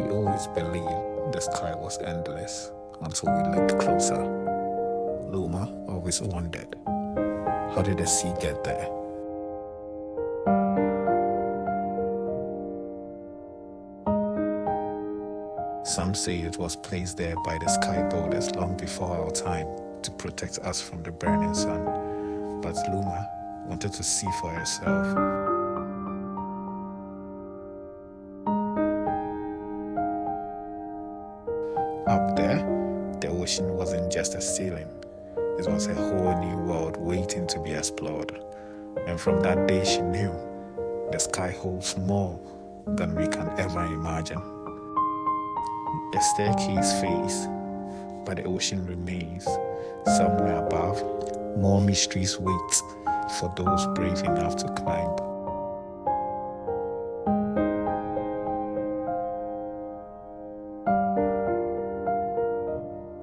We always believed the sky was endless until we looked closer. Luma always wondered, how did the sea get there? Some say it was placed there by the sky builders long before our time to protect us from the burning sun. But Luma wanted to see for herself. Up there, the ocean wasn't just a ceiling. It was a whole new world waiting to be explored. And from that day she knew the sky holds more than we can ever imagine. The staircase fades, but the ocean remains. Somewhere above, more mysteries wait for those brave enough to climb.